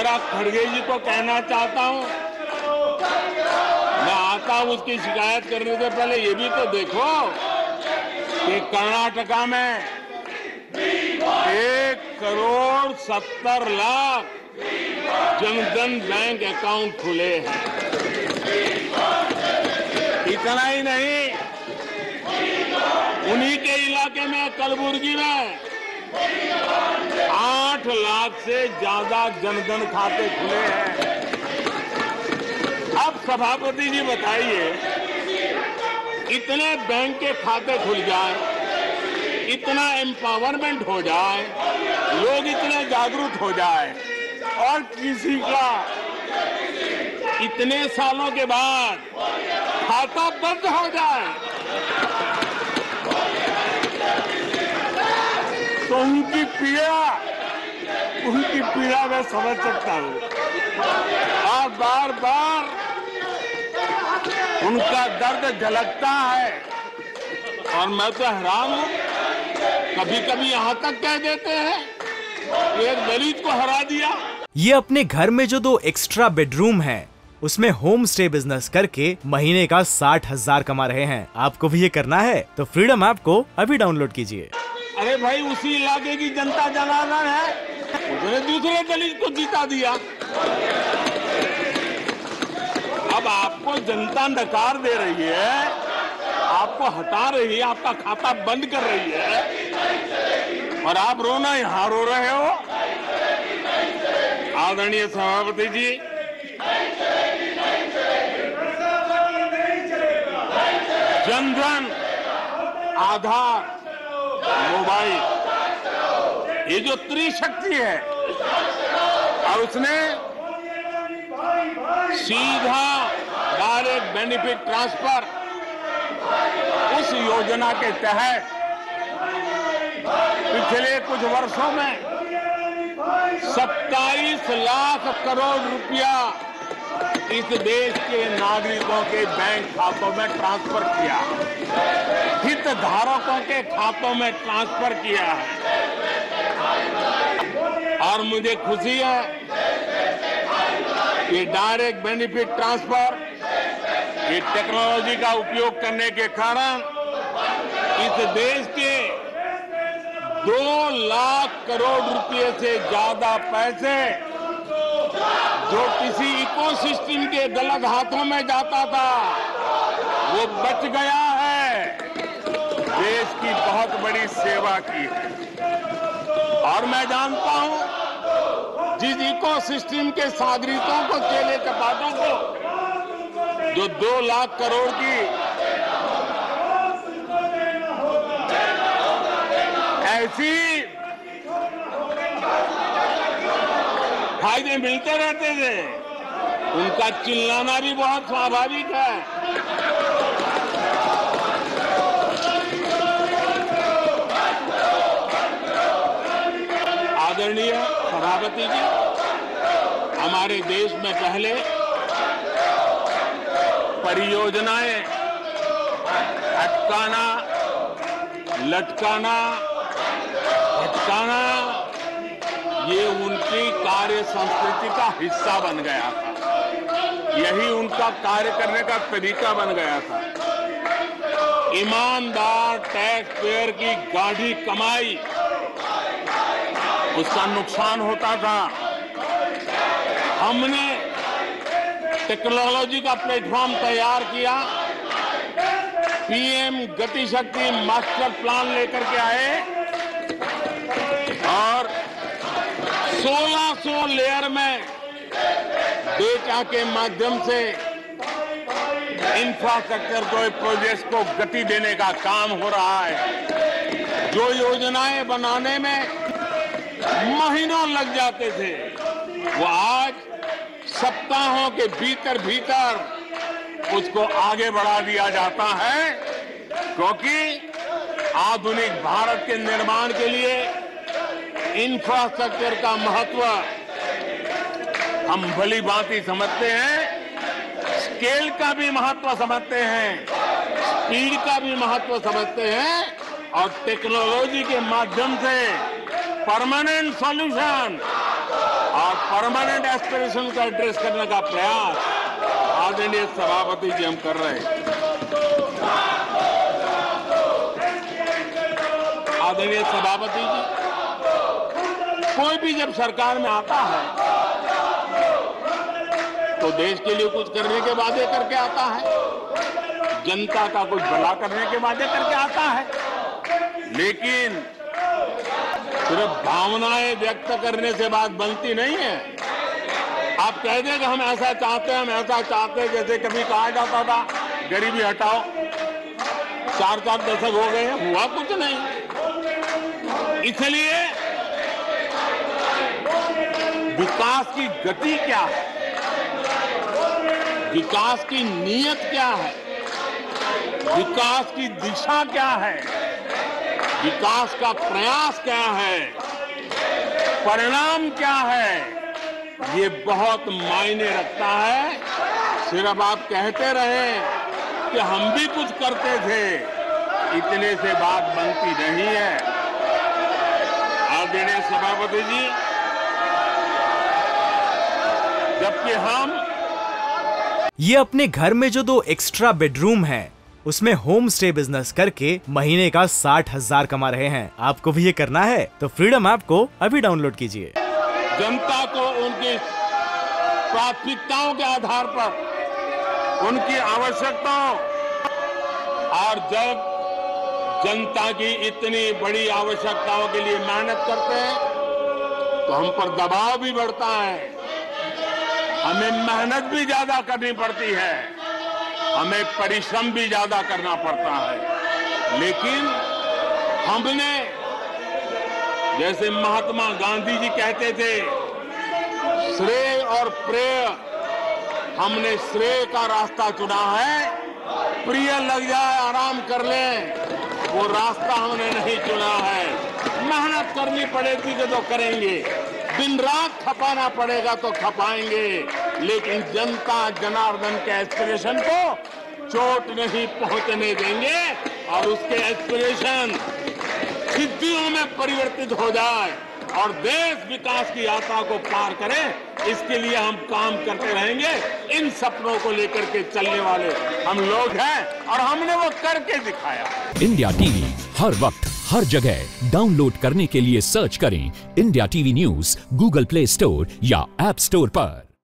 जरा खड़गे जी को कहना चाहता हूं, मैं आता हूं उसकी शिकायत करने से पहले ये भी तो देखो कि कर्नाटका में 1,70,00,000 जनधन बैंक अकाउंट खुले हैं। इतना ही नहीं, उन्हीं के इलाके में कलबुर्गी में 8 लाख से ज्यादा जनधन खाते खुले हैं। अब सभापति जी बताइए, इतने बैंक के खाते खुल जाए, इतना एम्पावरमेंट हो जाए, लोग इतने जागरूक हो जाए और किसी का इतने सालों के बाद खाता बंद हो जाए तो उनकी पीड़ा मैं समझ सकता हूं और बार बार उनका दर्द झलकता है। और मैं तो हैरान हूं, कभी कभी यहां तक कह देते हैं कि एक दलित को हरा दिया। ये अपने घर में जो 2 एक्स्ट्रा बेडरूम है उसमें होम स्टे बिजनेस करके महीने का 60,000 कमा रहे हैं। आपको भी ये करना है तो फ्रीडम ऐप को अभी डाउनलोड कीजिए। अरे भाई, उसी इलाके की जनता जनार्दन है, उसने दूसरे दलित को जीता दिया। अब आपको जनता नकार दे रही है, आपको हटा रही है, आपका खाता बंद कर रही है और आप रोना यहां रो रहे हो। आदरणीय सभापति जी, जनधन, आधार, मोबाइल, ये जो त्रिशक्ति है और उसने सीधा डायरेक्ट बेनिफिट ट्रांसफर, उस योजना के तहत पिछले कुछ वर्षों में 27 लाख करोड़ रुपया इस देश के नागरिकों के बैंक खातों में ट्रांसफर किया, हितधारकों के खातों में ट्रांसफर किया है। और मुझे खुशी है कि डायरेक्ट बेनिफिट ट्रांसफर, ये टेक्नोलॉजी का उपयोग करने के कारण इस देश के 2 लाख करोड़ रुपए से ज्यादा पैसे जो किसी इकोसिस्टम के गलत हाथों में जाता था वो बच गया है। देश की बहुत बड़ी सेवा की है। और मैं जानता हूं, जिस इकोसिस्टम के सागरिकों को, केले कपाटों को जो 2 लाख करोड़ की ऐसी फायदे मिलते रहते थे, उनका चिल्लाना भी बहुत स्वाभाविक है। आदरणीय सभापति जी, हमारे देश में पहले परियोजनाएं अटकाना, लटकाना, भटकाना, ये उनकी कार्य संस्कृति का हिस्सा बन गया था। यही उनका कार्य करने का तरीका बन गया था। ईमानदार टैक्स पेयर की गाढ़ी कमाई, उसका नुकसान होता था। हमने टेक्नोलॉजी का प्लेटफॉर्म तैयार किया, पीएम गति शक्ति मास्टर प्लान लेकर के आए और 1600 लेयर में डेटा के माध्यम से इंफ्रास्ट्रक्चर को, प्रोजेक्ट को गति देने का काम हो रहा है। जो योजनाएं बनाने में महीनों लग जाते थे, वो आज सप्ताहों के भीतर भीतर उसको आगे बढ़ा दिया जाता है, क्योंकि आधुनिक भारत के निर्माण के लिए इंफ्रास्ट्रक्चर का महत्व हम भली भांति समझते हैं, स्केल का भी महत्व समझते हैं, स्पीड का भी महत्व समझते हैं और टेक्नोलॉजी के माध्यम से परमानेंट सॉल्यूशन और परमानेंट एस्पिरेशन को एड्रेस करने का प्रयास आदरणीय सभापति जी हम कर रहे हैं। आदरणीय सभापति जी, कोई भी जब सरकार में आता है तो देश के लिए कुछ करने के वादे करके आता है, जनता का कुछ भला करने के वादे करके आता है, लेकिन सिर्फ भावनाएं व्यक्त करने से बात बनती नहीं है। आप कह दें कि हम ऐसा चाहते हैं, हम ऐसा चाहते हैं, जैसे कभी कहा जाता था गरीबी हटाओ, 4 दशक हो गए हैं, हुआ कुछ नहीं। इसलिए विकास की गति क्या है, विकास की नीयत क्या है, विकास की दिशा क्या है, विकास का प्रयास क्या है, परिणाम क्या है, ये बहुत मायने रखता है। सिर्फ आप कहते रहे कि हम भी कुछ करते थे, इतने से बात बनती नहीं है। आदरणीय सभापति जी, जबकि हम ये अपने घर में जो 2 एक्स्ट्रा बेडरूम हैं, उसमें होम स्टे बिजनेस करके महीने का 60,000 कमा रहे हैं। आपको भी ये करना है तो फ्रीडम ऐप को अभी डाउनलोड कीजिए। जनता को उनकी प्राथमिकताओं के आधार पर, उनकी आवश्यकताओं, और जब जनता की इतनी बड़ी आवश्यकताओं के लिए मेहनत करते हैं तो हम पर दबाव भी बढ़ता है, हमें मेहनत भी ज्यादा करनी पड़ती है, हमें परिश्रम भी ज्यादा करना पड़ता है। लेकिन हमने, जैसे महात्मा गांधी जी कहते थे, श्रेय और प्रेय, हमने श्रेय का रास्ता चुना है, प्रिय लग जाए आराम कर लें, वो रास्ता हमने नहीं चुना है। मेहनत करनी पड़ेगी तो करेंगे, दिन रात खपाना पड़ेगा तो खपाएंगे, लेकिन जनता जनार्दन के एस्पिरेशन को चोट नहीं पहुंचने देंगे और उसके एस्पिरेशन सिद्धियों में परिवर्तित हो जाए और देश विकास की यात्रा को पार करे, इसके लिए हम काम करते रहेंगे। इन सपनों को लेकर के चलने वाले हम लोग हैं और हमने वो करके दिखाया। इंडिया टीवी हर वक्त हर जगह डाउनलोड करने के लिए सर्च करें India TV news Google play store या ऐप स्टोर पर।